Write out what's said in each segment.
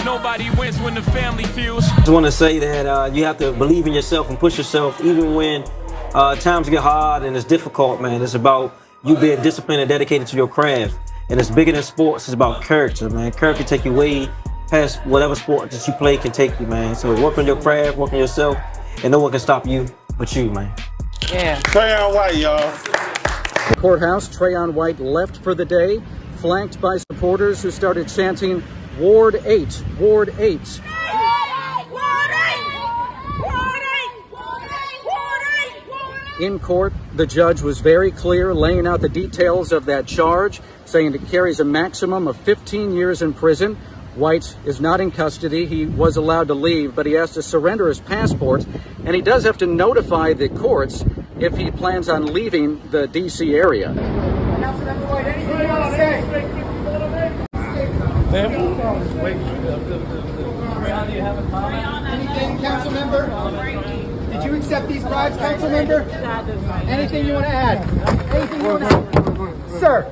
Nobody wins when the family feels. I just want to say that you have to believe in yourself and push yourself even when times get hard and it's difficult, man. It's about you being disciplined and dedicated to your craft. And it's bigger than sports. It's about character, man. Character can take you way past whatever sport that you play can take you, man. So work on your craft, work on yourself, and no one can stop you but you, man. Yeah. Trayon White, y'all. The courthouse, Trayon White left for the day, flanked by supporters who started chanting, "Ward 8, Ward 8. In court, the judge was very clear, laying out the details of that charge, saying it carries a maximum of 15 years in prison. White is not in custody. He was allowed to leave, but he has to surrender his passport, and he does have to notify the courts if he plans on leaving the D.C. area. Councilmember White, anything you want to say? Do you have a comment? Anything, Councilmember? Did you accept these bribes, Councilmember? Anything you want to add? Anything you want to say? Sir.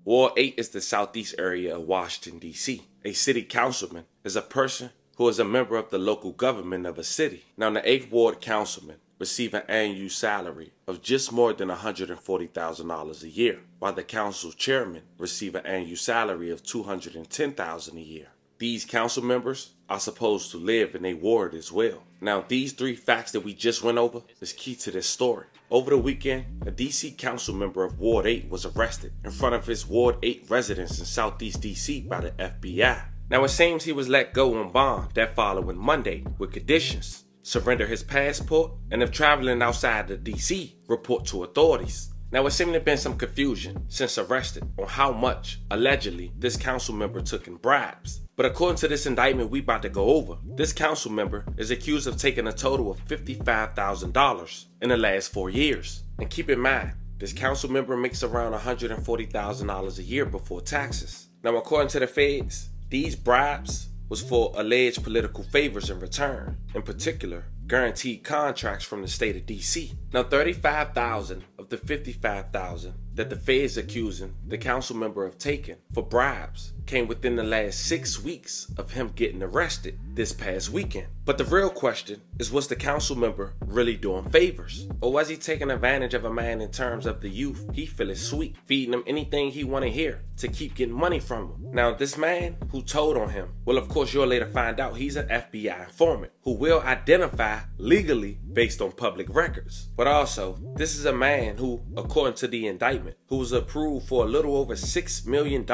Ward 8 is the southeast area of Washington, D.C. A city councilman is a person who is a member of the local government of a city. Now, the 8th Ward councilman receive an annual salary of just more than $140,000 a year, while the council chairman receive an annual salary of $210,000 a year. These council members are supposed to live in a ward as well. Now, these three facts that we just went over is key to this story. Over the weekend, a D.C. council member of Ward 8 was arrested in front of his Ward 8 residence in Southeast D.C. by the FBI. Now, it seems he was let go on bond that following Monday with conditions: surrender his passport, and if traveling outside of D.C., report to authorities. Now, it seemed to have been some confusion since arrested on how much, allegedly, this council member took in bribes. But according to this indictment we about to go over, this council member is accused of taking a total of $55,000 in the last 4 years. And keep in mind, this council member makes around $140,000 a year before taxes. Now, according to the feds, these bribes was for alleged political favors in return, in particular, guaranteed contracts from the state of D.C. Now, $35,000 of the $55,000 that the feds accusing the council member of taking for bribes came within the last 6 weeks of him getting arrested this past weekend. But the real question is, was the council member really doing favors? Or was he taking advantage of a man in terms of the youth he feel is sweet, feeding him anything he want to hear to keep getting money from him? Now, this man who told on him, well, of course, you'll later find out he's an FBI informant who will identify legally based on public records. But also, this is a man who, according to the indictment, who was approved for a little over $6 million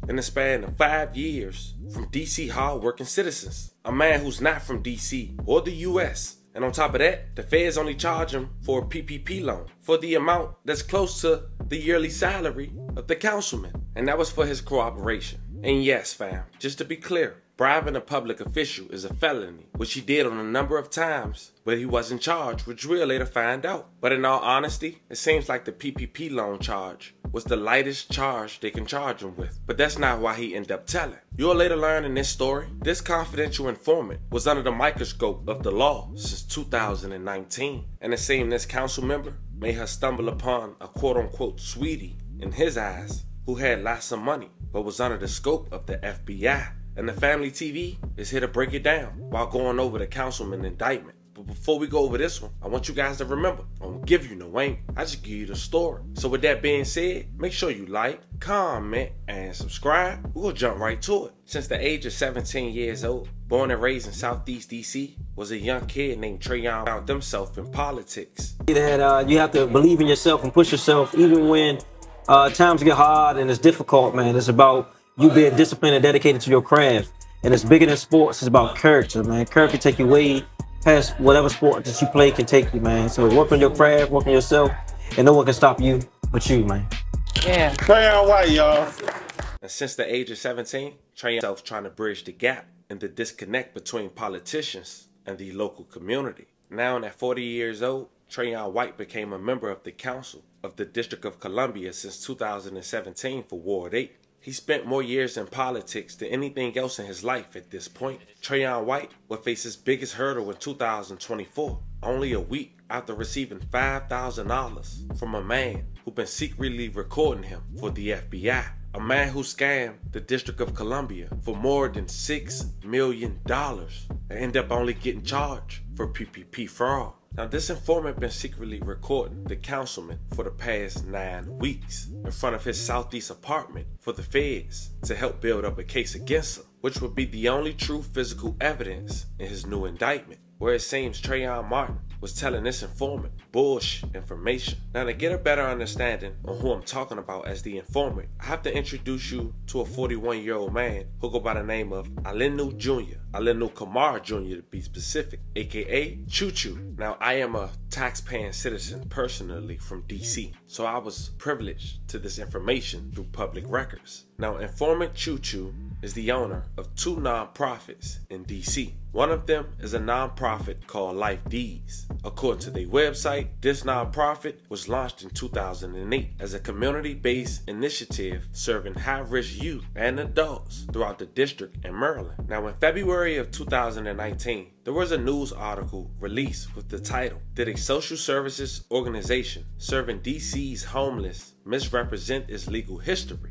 in the span of 5 years from D.C. hard-working citizens. A man who's not from D.C. or the U.S. And on top of that, the feds only charge him for a PPP loan for the amount that's close to the yearly salary of the councilman. And that was for his cooperation. And yes, fam, just to be clear, bribing a public official is a felony, which he did on a number of times, but he wasn't charged, which we'll later find out. But in all honesty, it seems like the PPP loan charge was the lightest charge they can charge him with. But that's not why he ended up telling. You'll later learn in this story, this confidential informant was under the microscope of the law since 2019. And it seemed this council member made her stumble upon a quote-unquote sweetie in his eyes who had lots of money, but was under the scope of the FBI. And the Family TV is here to break it down while going over the councilman indictment. But before we go over this one, I want you guys to remember, I don't give you no aim, I just give you the story. So with that being said, make sure you like, comment, and subscribe. We're gonna jump right to it. Since the age of 17 years old, born and raised in Southeast DC, was a young kid named Trayon found himself in politics. That you have to believe in yourself and push yourself even when times get hard and it's difficult, man. It's about you being disciplined and dedicated to your craft. And it's bigger than sports. It's about character, man. Character can take you way past whatever sport that you play can take you, man. So work on your craft, work on yourself, and no one can stop you but you, man. Yeah. Trayon White, y'all. And since the age of 17, Trayon himself trying to bridge the gap and the disconnect between politicians and the local community. Now, at 40 years old, Trayon White became a member of the council of the District of Columbia since 2017 for Ward 8. He spent more years in politics than anything else in his life at this point. Trayon White would face his biggest hurdle in 2024, only a week after receiving $5,000 from a man who'd been secretly recording him for the FBI. A man who scammed the District of Columbia for more than $6 million and ended up only getting charged for PPP fraud. Now, this informant been secretly recording the councilman for the past 9 weeks in front of his Southeast apartment for the feds to help build up a case against him, which would be the only true physical evidence in his new indictment, where it seems Trayon Martin was telling this informant bullshit information. Now, to get a better understanding on who I'm talking about as the informant, I have to introduce you to a 41-year-old man who go by the name of Alinu Jr., Alinu Kamara Jr. to be specific, aka Choo Choo. Now, I am a tax-paying citizen personally from DC, so I was privileged to this information through public records. Now, informant Choo Choo is the owner of 2 nonprofits in DC. One of them is a nonprofit called Life DYRS. According to their website, this nonprofit was launched in 2008 as a community-based initiative serving high-risk youth and adults throughout the district in Maryland. Now, in February of 2019, there was a news article released with the title, "Did a social services organization serving DC's homeless misrepresent its legal history?" ?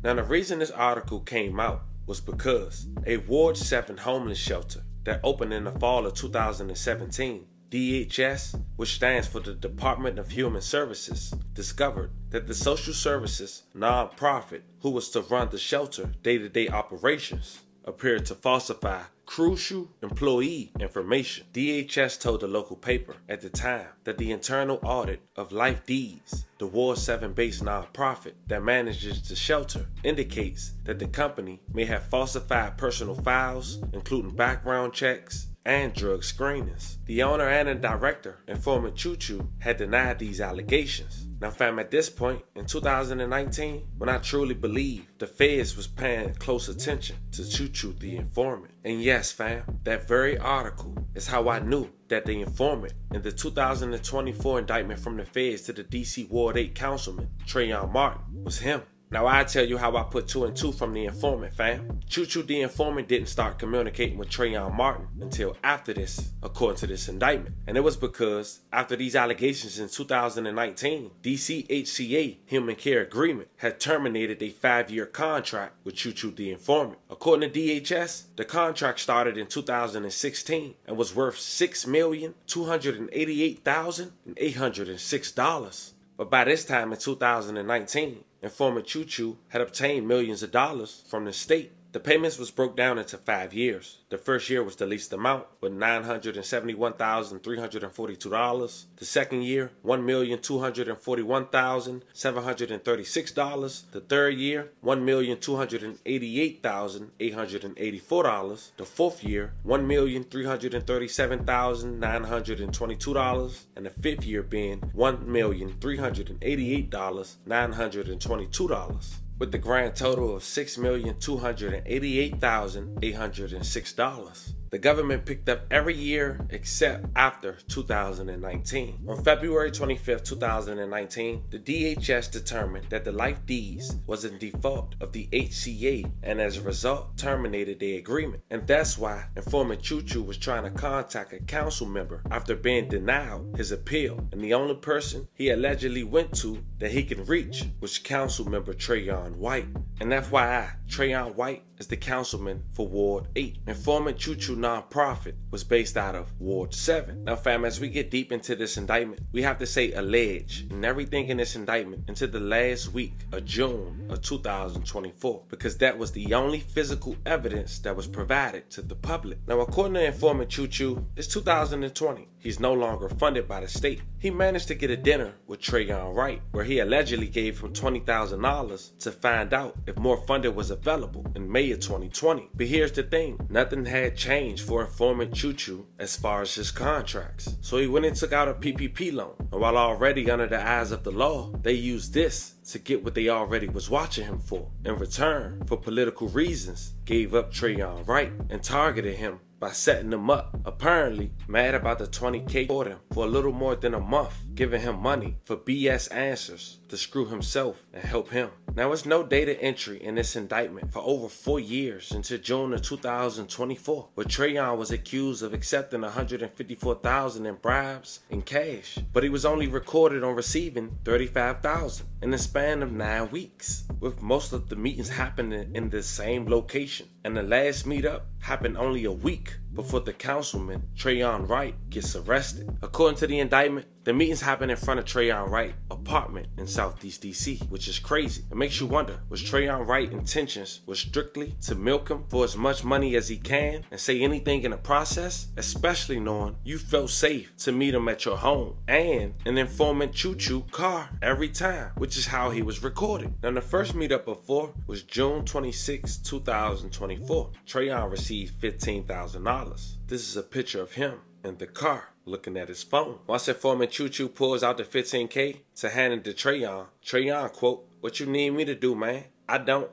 Now, the reason this article came out was because a Ward 7 homeless shelter that opened in the fall of 2017, DHS, which stands for the Department of Human Services, discovered that the social services nonprofit who was to run the shelter day-to-day operations appeared to falsify crucial employee information. DHS told the local paper at the time that the internal audit of Life DYRS, the Ward 7 based nonprofit that manages the shelter, indicates that the company may have falsified personal files, including background checks and drug screenings. The owner and the director, informant Choo Choo, had denied these allegations. Now, fam, at this point in 2019, when I truly believe the feds was paying close attention to Choo Choo the informant. And yes, fam, that very article is how I knew that the informant in the 2024 indictment from the feds to the DC Ward 8 Councilman, Trayon Martin, was him. Now, I tell you how I put 2 and 2 from the informant, fam. Choo Choo the informant didn't start communicating with Trayon Martin until after this, according to this indictment. And it was because after these allegations in 2019, DC HCA Human Care Agreement had terminated a 5-year contract with Choo Choo the informant. According to DHS, the contract started in 2016 and was worth $6,288,806. But by this time in 2019, informant Choo Choo had obtained millions of dollars from the state. The payments was broke down into 5 years. The first year was the least amount, with $971,342. The second year, $1,241,736. The third year, $1,288,884. The fourth year, $1,337,922. And the fifth year being $1,388,922. with the grand total of $6,288,806. The government picked up every year except after 2019. On February 25th, 2019, the DHS determined that the Life DYRS was in default of the HCA and as a result terminated the agreement. And that's why informant Choo Choo was trying to contact a council member after being denied his appeal. And the only person he allegedly went to that he can reach was Councilmember Trayon White. And FYI, Trayon White is the councilman for Ward 8. Informant Choo Choo nonprofit was based out of Ward 7. Now fam, as we get deep into this indictment, we have to say allege and everything in this indictment into the last week of June of 2024, because that was the only physical evidence that was provided to the public. Now according to informant Choo Choo, it's 2020. He's no longer funded by the state. He managed to get a dinner with Trayon White, where he allegedly gave him $20,000 to find out if more funding was available in May of 2020. But here's the thing, nothing had changed for informant Choo Choo as far as his contracts. So he went and took out a PPP loan. And while already under the eyes of the law, they used this to get what they already was watching him for. In return for political reasons, gave up Trayon Wright and targeted him by setting him up, apparently mad about the $20K for him for a little more than a month, giving him money for BS answers to screw himself and help him. Now, it's no data entry in this indictment for over 4 years into June of 2024, where Trayon was accused of accepting $154,000 in bribes in cash, but he was only recorded on receiving $35,000 in the span of 9 weeks, with most of the meetings happening in the same location. And the last meetup happened only a week before the councilman, Trayon Wright, gets arrested. According to the indictment, the meetings happened in front of Trayon Wright's apartment in Southeast DC, which is crazy. It makes you wonder, was Trayon Wright's intentions was strictly to milk him for as much money as he can and say anything in the process, especially knowing you felt safe to meet him at your home and an informant choo-choo car every time, which is how he was recorded. Now, the first meetup before was June 26, 2024. Trayon received $15,000. This is a picture of him in the car looking at his phone. Once informant Choo-Choo pulls out the $15K to hand it to Trayon, quote, "What you need me to do, man? I don't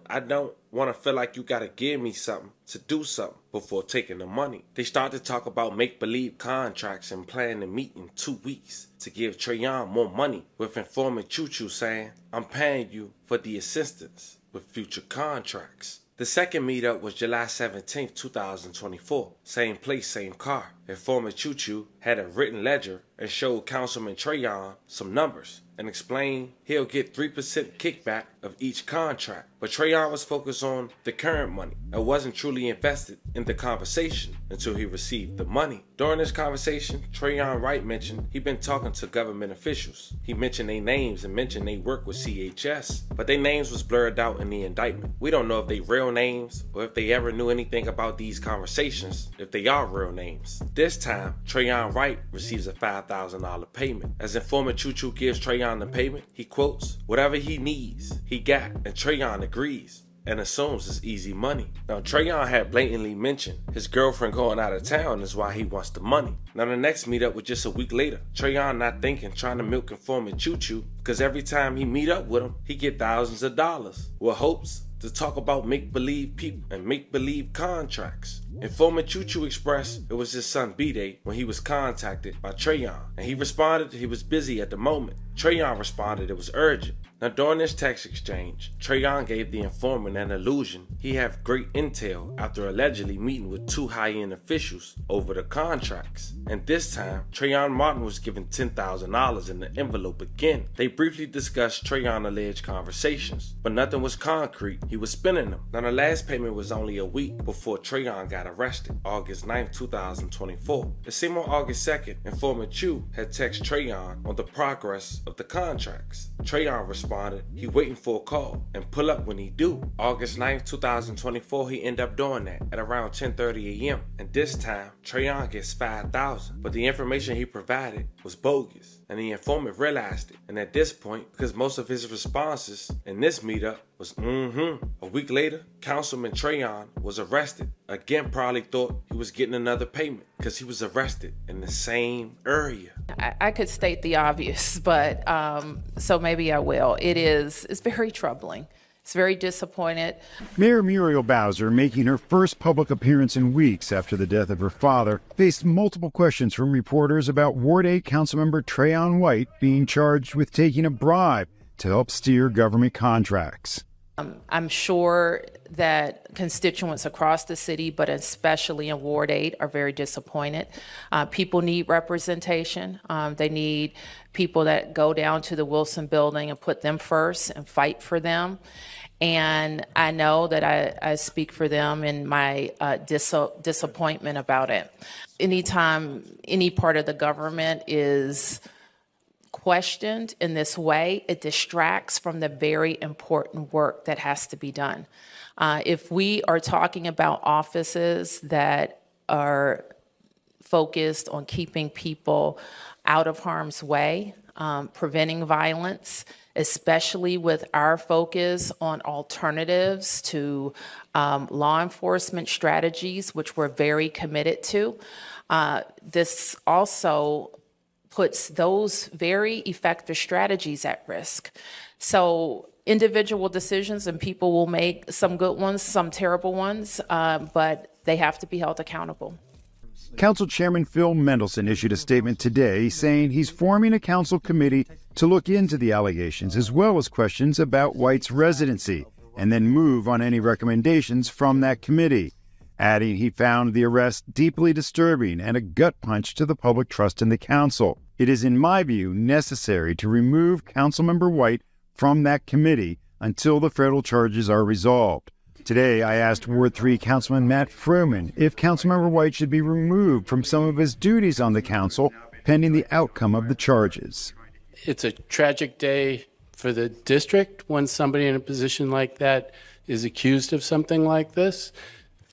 want to feel like you got to give me something to do something before taking the money." They start to talk about make-believe contracts and plan to meet in 2 weeks to give Trayon more money, with informant Choo-Choo saying, "I'm paying you for the assistance with future contracts." The second meetup was July 17th, 2024. Same place, same car. Informant Choo-Choo had a written ledger and showed Councilman Trayon some numbers and explained he'll get 3% kickback of each contract. But Trayon was focused on the current money and wasn't truly invested in the conversation until he received the money. During this conversation, Trayon Wright mentioned he'd been talking to government officials. He mentioned their names and mentioned they work with CHS, but their names was blurred out in the indictment. We don't know if they real names or if they ever knew anything about these conversations, if they are real names. This time, Trayon Wright receives a $5,000 payment. As informant Choo-Choo gives Trayon the payment, he quotes, "Whatever he needs, he got," and Trayon agrees and assumes it's easy money. Now, Trayon had blatantly mentioned his girlfriend going out of town is why he wants the money. Now, the next meetup was just a week later. Trayon not thinking, trying to milk informant Choo-Choo, because every time he meet up with him, he get thousands of dollars, with hopes to talk about make-believe people and make-believe contracts. Informant Choo-Choo expressed it was his son B-Day when he was contacted by Trayon, and he responded he was busy at the moment. Trayon responded it was urgent. Now, during this text exchange, Trayon gave the informant an illusion he had great intel after allegedly meeting with 2 high-end officials over the contracts. And this time, Trayon Martin was given $10,000 in the envelope again. They briefly discussed Trayon alleged conversations, but nothing was concrete. He was spending them. Now, the last payment was only a week before Trayon got arrested, August 9th, 2024. It seemed on August 2nd, informant Chu had texted Trayon on the progress of the contracts. Trayon responded he waiting for a call and pull up when he do. August 9th, 2024, he ended up doing that at around 10:30 a.m. And this time, Trayon gets $5,000, but the information he provided was bogus, and the informant realized it. And at this point, because most of his responses in this meetup was a week later, Councilman Trayon was arrested. Again, probably thought he was getting another payment because he was arrested in the same area. I could state the obvious, but so maybe I will. It's very troubling. It's very disappointed. Mayor Muriel Bowser, making her first public appearance in weeks after the death of her father, faced multiple questions from reporters about Ward 8 Councilmember Trayon Wright being charged with taking a bribe to help steer government contracts. I'm sure that constituents across the city, but especially in Ward 8, are very disappointed. People need representation. They need people that go down to the Wilson building and put them first and fight for them. And I know that I speak for them in my disappointment about it. Anytime any part of the government is questioned in this way, it distracts from the very important work that has to be done. If we are talking about offices that are focused on keeping people out of harm's way, preventing violence, especially with our focus on alternatives to law enforcement strategies, which we're very committed to, this also puts those very effective strategies at risk. So individual decisions, and people will make some good ones, some terrible ones, but they have to be held accountable. Council Chairman Phil Mendelson issued a statement today saying he's forming a council committee to look into the allegations as well as questions about White's residency and then move on any recommendations from that committee, adding he found the arrest deeply disturbing and a gut punch to the public trust in the council. It is, in my view, necessary to remove Councilmember White from that committee until the federal charges are resolved. Today, I asked Ward 3 Councilman Matt Fruman if Councilmember White should be removed from some of his duties on the council pending the outcome of the charges. It's a tragic day for the district when somebody in a position like that is accused of something like this.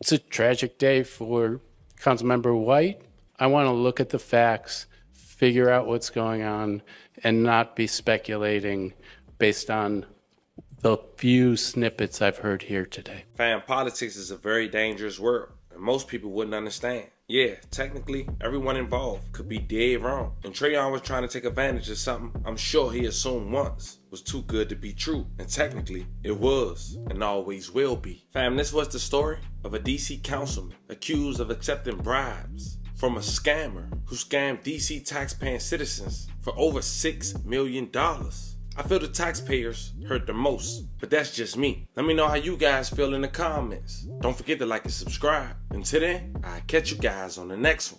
It's a tragic day for Councilmember White. I want to look at the facts, figure out what's going on, and not be speculating based on the few snippets I've heard here today. Fam, politics is a very dangerous world, and most people wouldn't understand. Yeah, technically, everyone involved could be dead wrong. And Trayon was trying to take advantage of something I'm sure he assumed once was too good to be true. And technically, it was, and always will be. Fam, this was the story of a DC councilman accused of accepting bribes from a scammer who scammed DC taxpaying citizens for over $6 million. I feel the taxpayers hurt the most, but that's just me. Let me know how you guys feel in the comments. Don't forget to like and subscribe. Until then, I'll catch you guys on the next one.